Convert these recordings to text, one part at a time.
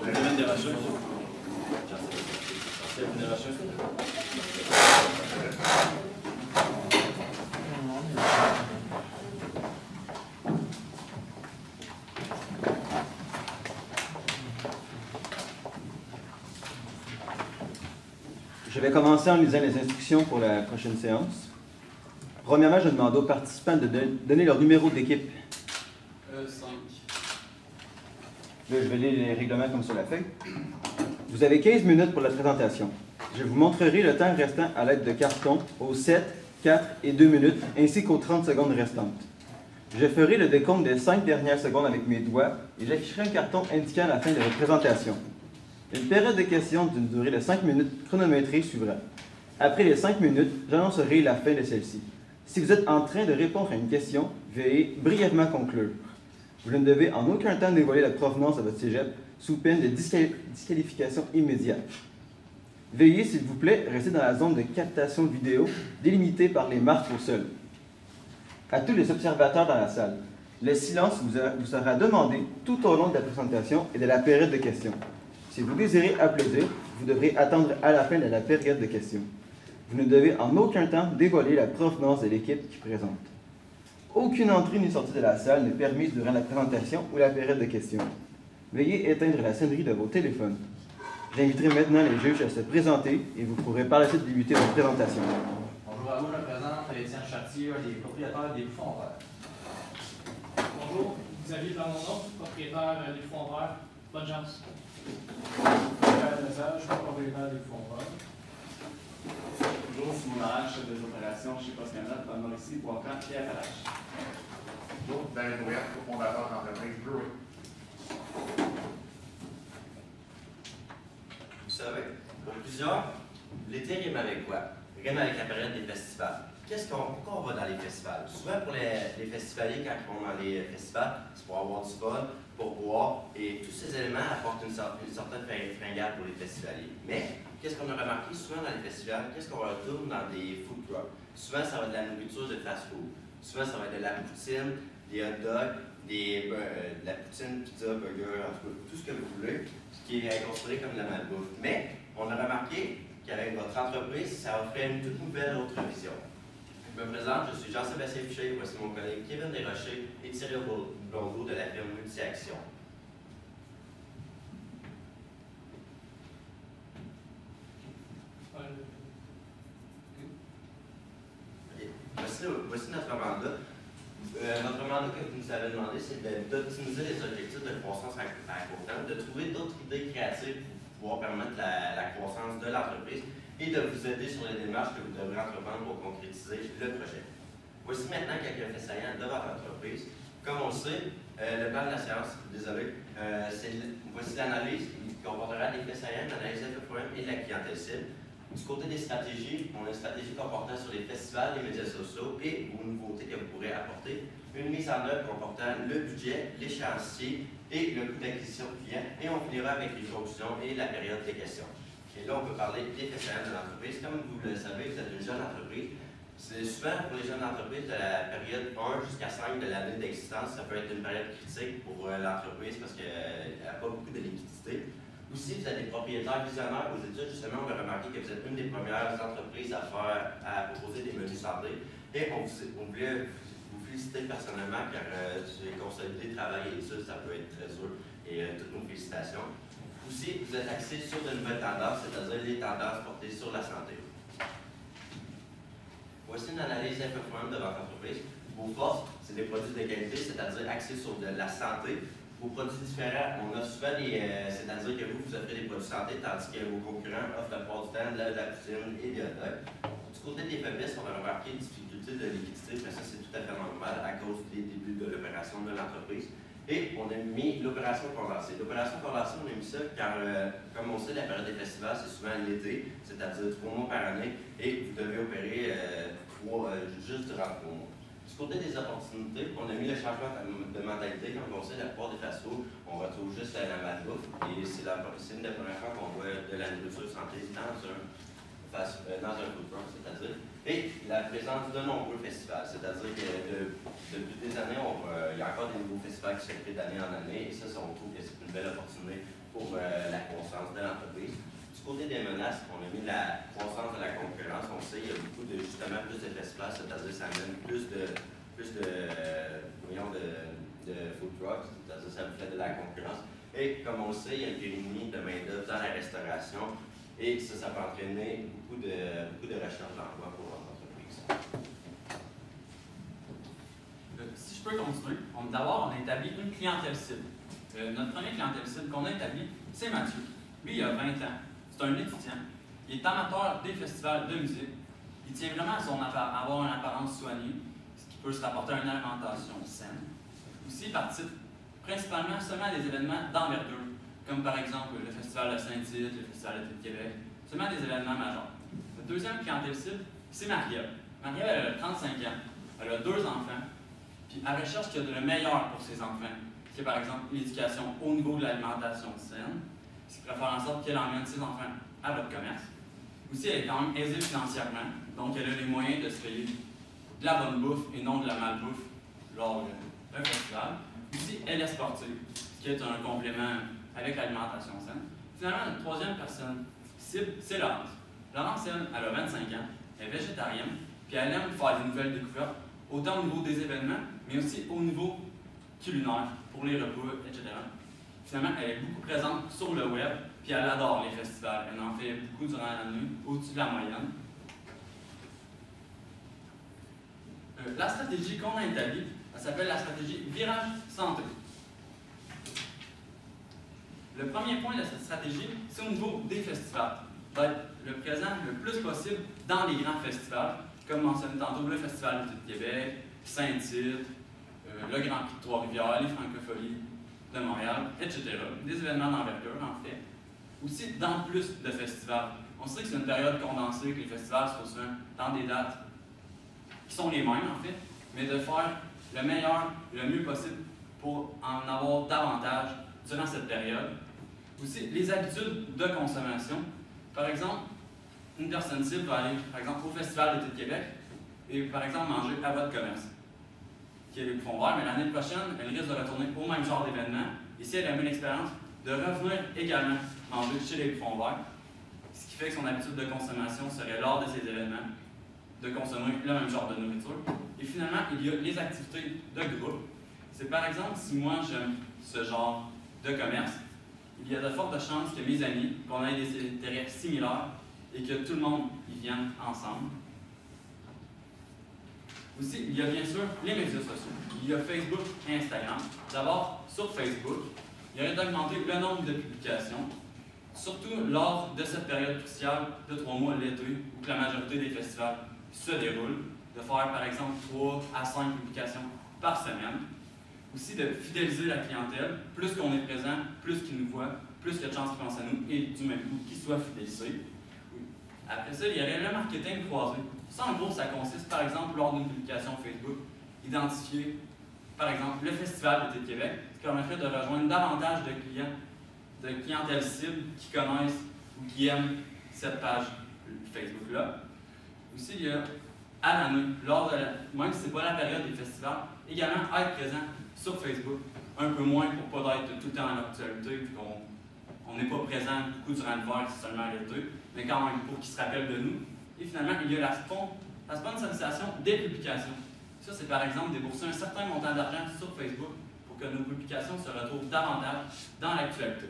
Kevin Desrochers. Kevin Desrochers. Je vais commencer en lisant les instructions pour la prochaine séance. Premièrement, je demande aux participants de donner leur numéro d'équipe. 5. Là, je vais lire les règlements comme sur la feuille. Vous avez 15 minutes pour la présentation. Je vous montrerai le temps restant à l'aide de cartons aux 7, 4 et 2 minutes, ainsi qu'aux 30 secondes restantes. Je ferai le décompte des 5 dernières secondes avec mes doigts et j'afficherai un carton indiquant la fin de votre présentation. Une période de questions d'une durée de 5 minutes chronométrée suivra. Après les 5 minutes, j'annoncerai la fin de celle-ci. Si vous êtes en train de répondre à une question, veuillez brièvement conclure. Vous ne devez en aucun temps dévoiler la provenance de votre cégep sous peine de disqualification immédiate. Veuillez, s'il vous plaît, rester dans la zone de captation vidéo délimitée par les marques au sol. À tous les observateurs dans la salle, le silence vous sera demandé tout au long de la présentation et de la période de questions. Si vous désirez applaudir, vous devrez attendre à la fin de la période de questions. Vous ne devez en aucun temps dévoiler la provenance de l'équipe qui présente. Aucune entrée ni sortie de la salle n'est permise durant la présentation ou la période de questions. Veuillez éteindre la sonnerie de vos téléphones. J'inviterai maintenant les juges à se présenter et vous pourrez par la suite débuter votre présentation. Bonjour à vous, je me présente Étienne Chartier, un des propriétaires des Bouffons Verts. Bonjour, Xavier Plamondon, propriétaire des Bouffons Verts. Bonne chance. Message, propriétaire des Bouffons Verts. Bonjour, Simon Arrache, chef des opérations chez Post Canada, dans Mauricie, Boiscamp et Appalaches. Bonjour, David Brouillard, cofondateur de l'entreprise Brewery. Vous savez, pour plusieurs, l'été rime avec quoi? Rime avec la période des festivals. Pourquoi on va dans les festivals? Souvent pour les festivaliers, quand ils vont dans les festivals, c'est pour avoir du fun, pour boire, et tous ces éléments apportent une certaine fringale pour les festivaliers. Mais, qu'est-ce qu'on a remarqué souvent dans les festivals? Qu'est-ce qu'on retrouve dans des food trucks? Souvent, ça va être de la nourriture de fast-food. Souvent, ça va être de la poutine, des hot dogs, de la poutine, pizza, burger, en tout cas, tout ce que vous voulez, ce qui est considéré comme de la malbouffe. Mais, on a remarqué qu'avec votre entreprise, ça offrait une toute nouvelle autre vision. Je me présente, je suis Jean-Sébastien Piché, voici mon collègue Kevin Desrochers et Thierry Blondeau de la firme Multi-Action. Voici notre mandat. Notre mandat que vous nous avez demandé, c'est d'optimiser les objectifs de croissance à court terme, de trouver d'autres idées créatives pour pouvoir permettre la croissance de l'entreprise et de vous aider sur les démarches que vous devrez entreprendre pour concrétiser le projet. Voici maintenant quelques faits saillants de votre entreprise. Comme on le sait, le plan de la séance, désolé, voici l'analyse qui comportera des faits saillants, l'analyse FFOM et de la clientèle cible. Du côté des stratégies, on a une stratégie comportant sur les festivals, les médias sociaux et vos nouveautés que vous pourrez apporter. Une mise en œuvre comportant le budget, l'échéancier et le coût d'acquisition client. Et on finira avec les conclusions et la période des questions. Et là, on peut parler des faits saillants de l'entreprise. Comme vous le savez, vous êtes une jeune entreprise. C'est souvent pour les jeunes entreprises de la période 1 jusqu'à 5 de l'année d'existence, ça peut être une période critique pour l'entreprise parce qu'elle n'a pas beaucoup de liquidité. Aussi, vous êtes des propriétaires visionnaires aux études. Justement, on a remarqué que vous êtes une des premières entreprises à proposer des menus santé. Et on voulait vous féliciter personnellement car consolider travail et études, ça peut être très dur. Et toutes nos félicitations. Aussi, vous êtes axé sur de nouvelles tendances, c'est-à-dire les tendances portées sur la santé. Voici une analyse FFOM de votre entreprise. Vos forces, c'est des produits de qualité, c'est-à-dire axés sur de la santé. Vos produits différents, on a souvent c'est-à-dire que vous offrez des produits santé, tandis que vos concurrents offrent la plupart du temps de la poutine et des hot dogs. Du côté des faiblesses, on a remarqué une difficulté de liquidité, mais ça c'est tout à fait normal à cause des débuts de l'opération de l'entreprise. Et on a mis l'opération condensée. L'opération condensée, on a mis ça car, comme on sait, la période des festivals, c'est souvent l'été, c'est-à-dire 3 mois par année, et vous devez opérer juste durant 3 mois. Du côté des opportunités, on a mis le changement de mentalité. Comme on sait, la plupart des fast-foods, on retrouve juste la malbouffe, et c'est une des premières fois qu'on voit de la nourriture santé dans un food truck, c'est-à-dire et la présence de nombreux festivals. C'est-à-dire que depuis des années, il y a encore des nouveaux festivals qui se créent d'année en année, et ça, on trouve que c'est une belle opportunité pour la croissance de l'entreprise. Du côté des menaces, on a mis la croissance de la concurrence. On sait qu'il y a beaucoup de, justement, plus de festivals, c'est-à-dire que ça amène plus de food trucks, c'est-à-dire que ça fait de la concurrence. Et comme on le sait, il y a une pénurie de main-d'œuvre dans la restauration, et ça peut entraîner beaucoup de recherche d'emploi pour l'entreprise. Si je peux continuer, d'abord, on a établi une clientèle cible. Notre première clientèle cible qu'on a établie, c'est Mathieu. Lui, il a 20 ans. C'est un étudiant. Il est amateur des festivals de musique. Il tient vraiment à avoir une apparence soignée, ce qui peut se rapporter à une alimentation saine. Aussi, il participe principalement seulement à des événements d'envergure, comme par exemple le Festival de Saint-Tite, le Festival d'été de Québec, seulement des événements majeurs. La deuxième clientèle cible, c'est Marie-Ève. Marie-Ève, elle a 35 ans, elle a 2 enfants, puis elle recherche ce qu'il y a de le meilleur pour ses enfants, qui est par exemple l'éducation au niveau de l'alimentation saine, ce qui pourrait faire en sorte qu'elle emmène ses enfants à votre commerce. Aussi, elle est quand même aisée financièrement, donc elle a les moyens de se payer de la bonne bouffe et non de la malbouffe lors d'un festival. Aussi, elle est sportive, ce qui est un complément avec l'alimentation saine. Finalement, notre troisième personne cible, c'est Laurence. Laurence, elle a 25 ans, elle est végétarienne, puis elle aime faire des nouvelles découvertes, autant au niveau des événements, mais aussi au niveau culinaire, pour les repas, etc. Finalement, elle est beaucoup présente sur le web, puis elle adore les festivals. Elle en fait beaucoup durant l'année, au-dessus de la moyenne. La stratégie qu'on a établie, elle s'appelle la stratégie Virage Santé. Le premier point de cette stratégie, c'est au niveau des festivals. D'être le présent le plus possible dans les grands festivals, comme mentionné tantôt, le Festival d'été de Québec, Saint-Tite, le Grand Prix de Trois-Rivières, les Francopholies de Montréal, etc. Des événements d'envergure, en fait. Aussi, dans plus de festivals. On sait que c'est une période condensée, que les festivals se font souvent dans des dates qui sont les mêmes, en fait, mais de faire le meilleur, le mieux possible pour en avoir davantage durant cette période. Aussi, les habitudes de consommation. Par exemple, une personne cible va aller, par exemple, au Festival d'été de Québec et, par exemple, manger à votre commerce, qui est les bouffons verts, mais l'année prochaine, elle risque de retourner au même genre d'événement. Et si elle a eu l'expérience, de revenir également manger chez les bouffons verts, ce qui fait que son habitude de consommation serait lors de ces événements de consommer le même genre de nourriture. Et finalement, il y a les activités de groupe. C'est par exemple, si moi j'aime ce genre de commerce, il y a de fortes chances que mes amis, qu'on ait des intérêts similaires et que tout le monde y vienne ensemble. Aussi, il y a bien sûr les médias sociaux. Il y a Facebook et Instagram. D'abord, sur Facebook, il y aurait d'augmenter le nombre de publications, surtout lors de cette période cruciale de 3 mois l'été, où la majorité des festivals se déroulent, de faire par exemple 3 à 5 publications par semaine. Aussi de fidéliser la clientèle. Plus qu'on est présent, plus qu'ils nous voient, plus il y a de chances qu'ils pensent à nous et du même coup qu'ils soient fidélisés. Après ça, il y aurait le marketing croisé. Ça, en gros, ça consiste par exemple lors d'une publication Facebook, identifier par exemple le Festival d'été de Québec, ce qui permettrait de rejoindre davantage de clients, de clientèle cible qui connaissent ou qui aiment cette page Facebook-là. Aussi, il y a à l'année, même si ce n'est pas la période des festivals, également être présent sur Facebook, un peu moins pour ne pas être tout le temps dans l'actualité, puis qu'on n'est pas présent beaucoup durant l'hiver, c'est seulement l'été, mais quand même pour qu'ils se rappellent de nous. Et finalement, il y a la sponsorisation des publications. Ça, c'est par exemple débourser un certain montant d'argent sur Facebook pour que nos publications se retrouvent davantage dans l'actualité.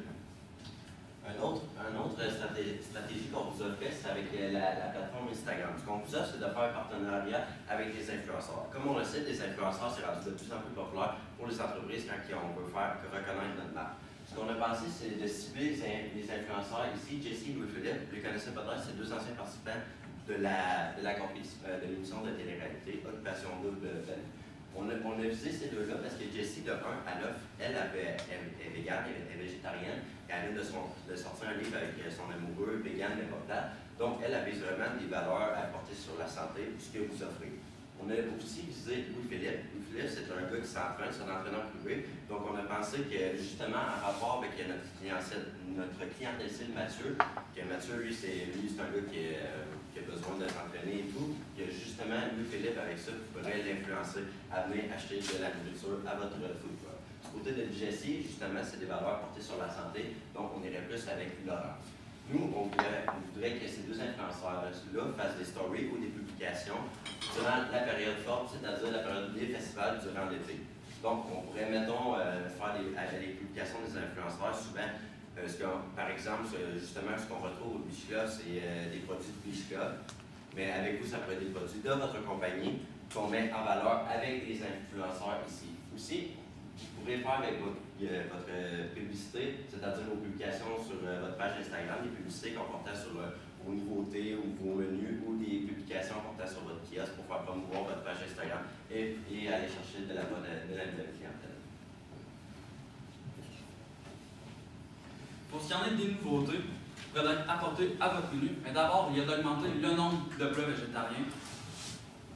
Une autre stratégie qu'on vous a fait, c'est avec la plateforme Instagram. Ce qu'on vous offre, c'est de faire un partenariat avec des influenceurs. Comme on le sait, des influenceurs, c'est rendu de plus en plus populaire pour les entreprises quand on veut faire reconnaître notre marque. Ce qu'on a pensé, c'est de cibler les influenceurs ici. Jessie et Louis-Philippe, vous les connaissez peut-être, c'est 2 anciens participants de l'émission de télé-réalité Occupation Double. On a visé ces deux-là parce que Jessie, de 1 à 9, elle est végane, elle est végétarienne, et elle vient de sortir un livre avec son amoureux, végane mais pas plat. Donc, elle vise vraiment des valeurs à porter sur la santé, ce que vous offrez. On a aussi visé Louis-Philippe. Louis-Philippe, c'est un gars qui s'entraîne, c'est un entraîneur privé. Donc, on a pensé que, justement, en rapport avec notre clientèle cible Mathieu, que Mathieu, lui, c'est un gars qui a besoin de s'entraîner et tout, que justement, Louis-Philippe, avec ça, pourrait l'influencer à venir acheter de la nourriture à votre food truck. Du côté de Jessie, justement, c'est des valeurs portées sur la santé, donc on irait plus avec Laurent. Nous, on voudrait que ces deux influenceurs-là fassent des stories ou des publications durant la période forte, c'est-à-dire la période des festivals durant l'été. Donc, on pourrait, mettons, faire les publications des influenceurs souvent. Par exemple, justement, ce qu'on retrouve au Beach Club, c'est des produits de Beach Club. Mais avec vous, ça pourrait être des produits de votre compagnie qu'on met en valeur avec les influenceurs ici. Aussi, vous pourrez faire avec votre publicité, c'est-à-dire vos publications sur votre page Instagram, des publicités comportant sur vos nouveautés ou vos menus ou des publications portant sur votre kiosque pour faire promouvoir votre page Instagram et aller chercher de la nouvelle clientèle. Pour ce qui en est des nouveautés, vous pourrez apporter à votre menu, mais d'abord, il y a d'augmenter le nombre de plats végétariens.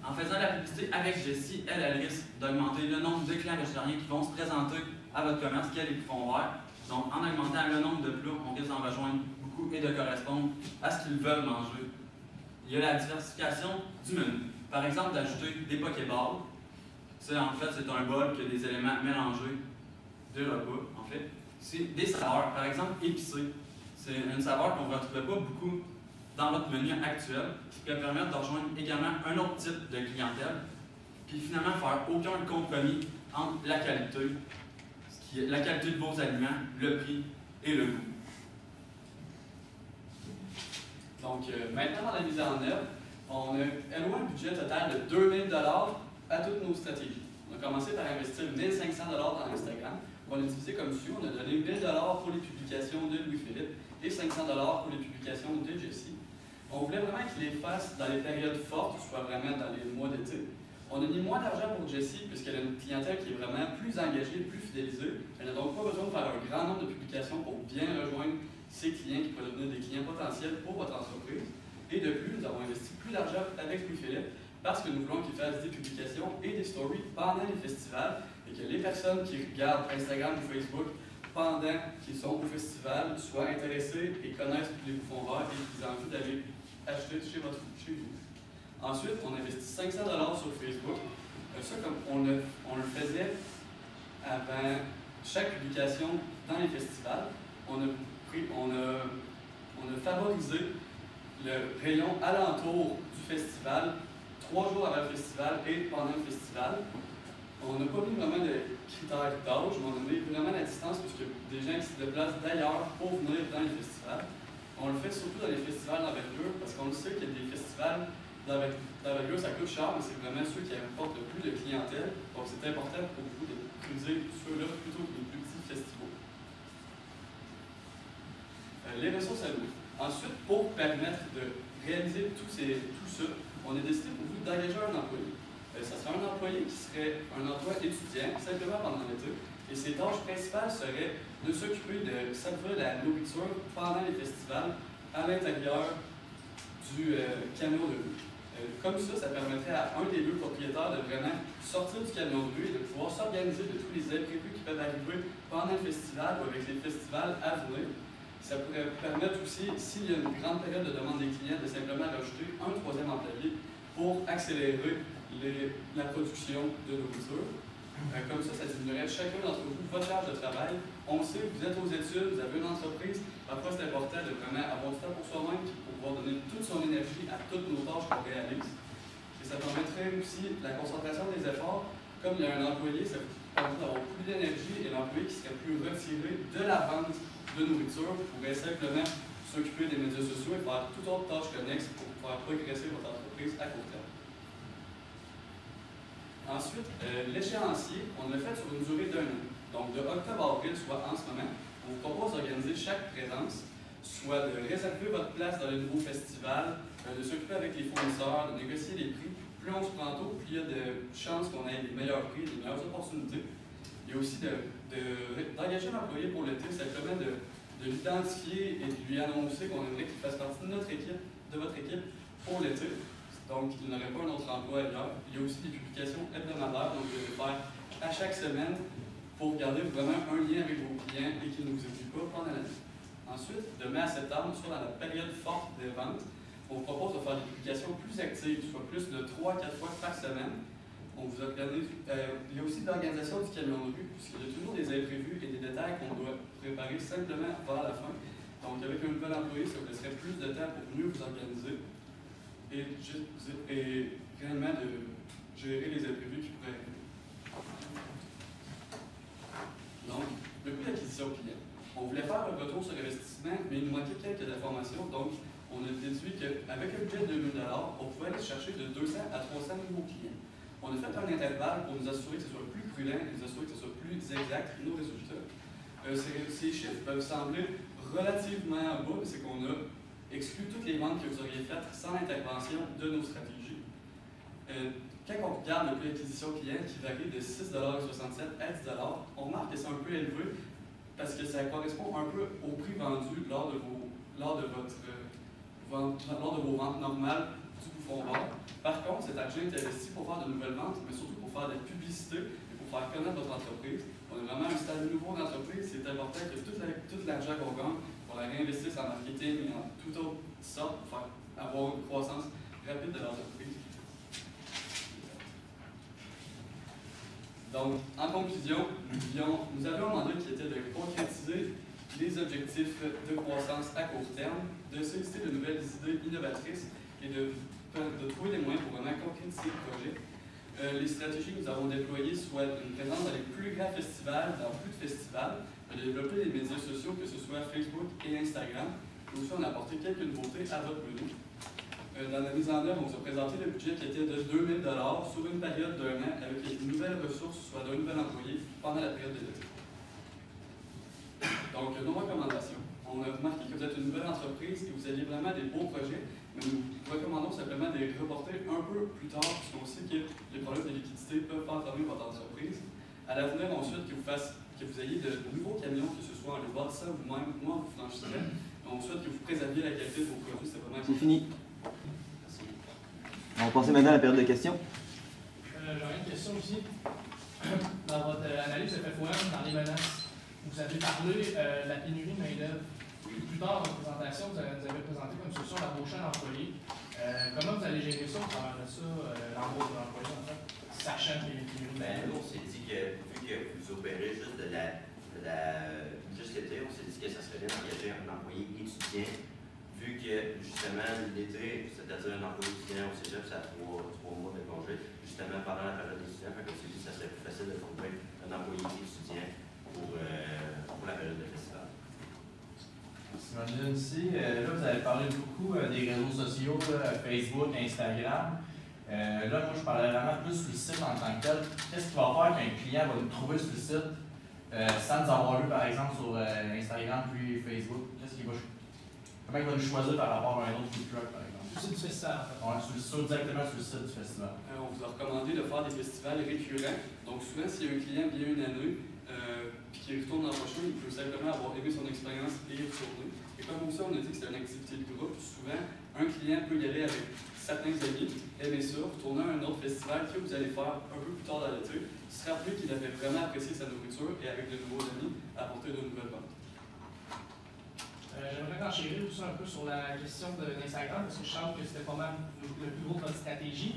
En faisant la publicité avec Jessie, elle risque d'augmenter le nombre de clients végétariens qui vont se présenter à votre commerce, qui est les fonds verts. Donc, en augmentant le nombre de plats, on risque d'en rejoindre beaucoup et de correspondre à ce qu'ils veulent manger. Il y a la diversification du menu. Par exemple, d'ajouter des pokéballs. Ça, en fait, c'est un bol qui a des éléments mélangés de repas, en fait. C'est des saveurs, par exemple, épicées. C'est une saveur qu'on ne retrouve pas beaucoup dans votre menu actuel, qui peut permettre de rejoindre également un autre type de clientèle, puis finalement faire aucun compromis entre la qualité, la qualité de vos aliments, le prix et le goût. Donc, maintenant, dans la mise en œuvre, on a alloué un budget total de 2 000 $ à toutes nos stratégies. On a commencé par investir 1 500 $ dans Instagram. On a divisé comme suit. On a donné 1 000 $ pour les publications de Louis-Philippe et 500 $ pour les publications de Jessie. On voulait vraiment qu'ils les fassent dans les périodes fortes, soit vraiment dans les mois d'été. On a mis moins d'argent pour Jessie, puisqu'elle a une clientèle qui est vraiment plus engagée, plus fidélisée. Elle n'a donc pas besoin de faire un grand nombre de publications pour bien rejoindre ses clients qui peuvent devenir des clients potentiels pour votre entreprise. Et de plus, nous avons investi plus d'argent avec Louis-Philippe parce que nous voulons qu'il fasse des publications et des stories pendant les festivals et que les personnes qui regardent Instagram ou Facebook pendant qu'ils sont au festival soient intéressés et connaissent les bouffons verts et qu'ils aient envie d'aller acheter chez vous. Ensuite, on investit 500 $ sur Facebook. Ça, comme on le faisait avant chaque publication dans les festivals, on a favorisé le rayon alentour du festival, 3 jours avant le festival et pendant le festival. On n'a pas mis vraiment de critères d'âge, mais on a mis vraiment la distance puisque des gens qui se déplacent d'ailleurs pour venir dans les festivals. On le fait surtout dans les festivals d'envergure parce qu'on sait qu'il y a des festivals d'envergure, ça coûte cher, mais c'est vraiment ceux qui apportent le plus de clientèle. Donc c'est important pour vous de prioriser ceux-là plutôt que les plus petits festivals. Les ressources à nous. Ensuite, pour permettre de réaliser tout ça, on a décidé pour vous d'engager un employé. Ça serait un employé qui serait un emploi étudiant, simplement pendant l'été, et ses tâches principales seraient de s'occuper de servir la nourriture pendant les festivals à l'intérieur du camion de rue. Comme ça permettrait à un des deux propriétaires de vraiment sortir du camion de rue et de pouvoir s'organiser de tous les imprévus qui peuvent arriver pendant le festival ou avec les festivals à venir. Ça pourrait permettre aussi, s'il y a une grande période de demande des clients, de simplement rajouter un 3e employé pour accélérer la production de nourriture. Comme ça diminuerait chacun d'entre vous votre charge de travail. On le sait, vous êtes aux études, vous avez une entreprise. Parfois, c'est important de vraiment avoir du temps pour soi-même pour pouvoir donner toute son énergie à toutes nos tâches qu'on réalise. Et ça permettrait aussi la concentration des efforts. Comme il y a un employé, ça permet d'avoir plus d'énergie et l'employé qui serait plus retiré de la vente de nourriture pourrait simplement s'occuper des médias sociaux et faire toute autre tâche connexe pour pouvoir progresser votre entreprise à court terme. Ensuite, l'échéancier, on l'a fait sur une durée d'1 an. Donc, de octobre à avril, soit en ce moment, on vous propose d'organiser chaque présence, soit de réserver votre place dans les nouveaux festivals, de s'occuper avec les fournisseurs, de négocier les prix. Plus on se prend tôt, plus il y a de chances qu'on ait les meilleurs prix, les meilleures opportunités. Il y a aussi d'engager un employé pour l'été, simplement de l'identifier et de lui annoncer qu'on aimerait qu'il fasse partie de notre équipe, de votre équipe, pour l'été. donc ils n'auraient pas un autre emploi ailleurs. Il y a aussi des publications hebdomadaires, donc vous devez faire à chaque semaine pour garder vraiment un lien avec vos clients et qu'ils ne vous oublient pas pendant l'année. Ensuite, de mai à septembre, soit dans la période forte des ventes, on vous propose de faire des publications plus actives, soit plus de 3 à 4 fois par semaine. On vous organise, il y a aussi l'organisation du camion de rue, puisqu'il y a toujours des imprévus et des détails qu'on doit préparer simplement vers la fin. Donc, avec un nouvel employé, ça vous laisserait plus de temps pour mieux vous organiser et réellement de gérer les imprévus qui pourraient arriver. Donc, le coût d'acquisition client. On voulait faire un retour sur investissement, mais il nous manquait quelques informations. Donc, on a déduit qu'avec un budget de 2 000 $, on pouvait aller chercher de 200 à 300 nouveaux clients. On a fait un intervalle pour nous assurer que ce soit plus prudent, nous assurer que ce soit plus exact nos résultats. Ces chiffres peuvent sembler relativement bas, mais c'est qu'on a exclu toutes les ventes que vous auriez faites sans l'intervention de nos stratégies. Quand on regarde le prix d'acquisition client qui varie de 6,67 $ à 10 $, on remarque que c'est un peu élevé parce que ça correspond un peu au prix vendu lors de vos ventes normales du bouffon vert. Par contre, cet argent est investi pour faire de nouvelles ventes, mais surtout pour faire de la publicité et pour faire connaître votre entreprise. On est vraiment un stade nouveau d'entreprise. C'est important que tout l'argent qu'on gagne, on la réinvestisse en marketing et en toute autre sorte pour avoir une croissance rapide de l'entreprise. Donc, en conclusion, nous avions un mandat qui était de concrétiser les objectifs de croissance à court terme, de solliciter de nouvelles idées innovatrices et de trouver des moyens pour vraiment concrétiser le projet. Les stratégies que nous avons déployées, soit une présence dans les plus grands festivals, dans plus de festivals, de développer les médias sociaux, que ce soit Facebook et Instagram. Et aussi, on a apporté quelques nouveautés à votre menu. Dans la mise en œuvre, on vous a présenté le budget qui était de 2 000 $ sur une période d'un an avec une nouvelle ressource, soit d'un nouvel employé, pendant la période de l'été. Donc, nos recommandations. On a remarqué que vous êtes une nouvelle entreprise et vous aviez vraiment des beaux projets, mais nous vous recommandons simplement de les reporter un peu plus tard, puisqu'on sait que les problèmes de liquidité peuvent entamer votre entreprise. À l'avenir, ensuite, que vous ayez de nouveaux camions, que ce soit en le bâtissant vous-même ou en vous franchissant. On souhaite que vous préserviez la qualité de vos produits, c'est vraiment important. C'est fini. On va passer maintenant à la période de questions. J'aurais une question aussi. Dans votre analyse FFOM, dans les menaces, vous avez parlé de la pénurie de main-d'œuvre. Plus tard dans votre présentation, vous avez présenté comme solution l'embauche d'un employé. Comment vous allez gérer ça au travers de ça, l'embauche d'un employé, en fait, sachant qu'il y a une pénurie de main-d'œuvre? Nous, on s'est dit que, vu que vous opérez juste juste l'été, on s'est dit que ça serait bien d'engager un employé étudiant. Vu que, justement, l'été, c'est-à-dire un employé étudiant au cégep, ça a 3 mois de congé, justement, pendant la période étudiante, on s'est dit que ça serait plus facile de trouver un employé étudiant pour la période de festival. Simone ici, là, vous avez parlé beaucoup des réseaux sociaux, là, Facebook, Instagram. Là, moi, je parlais vraiment plus sur le site en tant que tel. Qu'est-ce qui va faire qu'un client va nous trouver sur le site sans nous avoir vu, par exemple, sur Instagram puis Facebook? Comment il va nous choisir par rapport à un autre food truck, par exemple? Le site du festival, en fait. Oui, directement sur le site du festival. On vous a recommandé de faire des festivals récurrents. Donc, souvent, si un client vient une année puis qu'il retourne l'an prochain, il peut simplement avoir aimé son expérience et y retourner. Et comme aussi, on a dit que c'était une activité de groupe, souvent, un client peut y aller avec certains amis, aimer ça, retourner à un autre festival que vous allez faire un peu plus tard dans l'été, se rappeler qu'il avait vraiment apprécié sa nourriture et avec de nouveaux amis, apporter de nouvelles ventes. J'aimerais enchérir tout ça un peu sur la question d'Instagram, parce que je sens que c'était pas mal le plus gros de votre stratégie.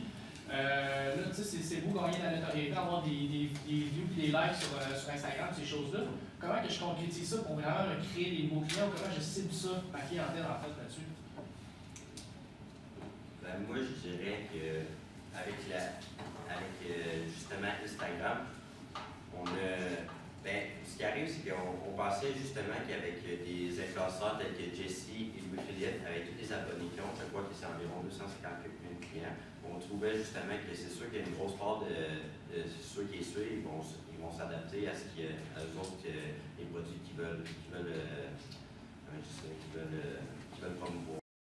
Là, tu sais, c'est beau gagner de la notoriété, avoir des views et des likes sur Instagram, ces choses-là. Comment que je concrétise ça pour vraiment créer des nouveaux clients, ou comment je cible ça, ma clientèle, en fait, là-dessus? Ben, moi, je dirais que avec justement Instagram, ce qui arrive, c'est qu'on pensait justement qu'avec des influenceurs tels que Jessie et Louis-Philippe, avec tous les abonnés qui ont, je crois que c'est environ 250 000 clients, on trouvait justement que c'est sûr qu'il y a une grosse part de ceux qui les suivent, ils vont s'adapter à eux autres, les produits qu'ils veulent promouvoir.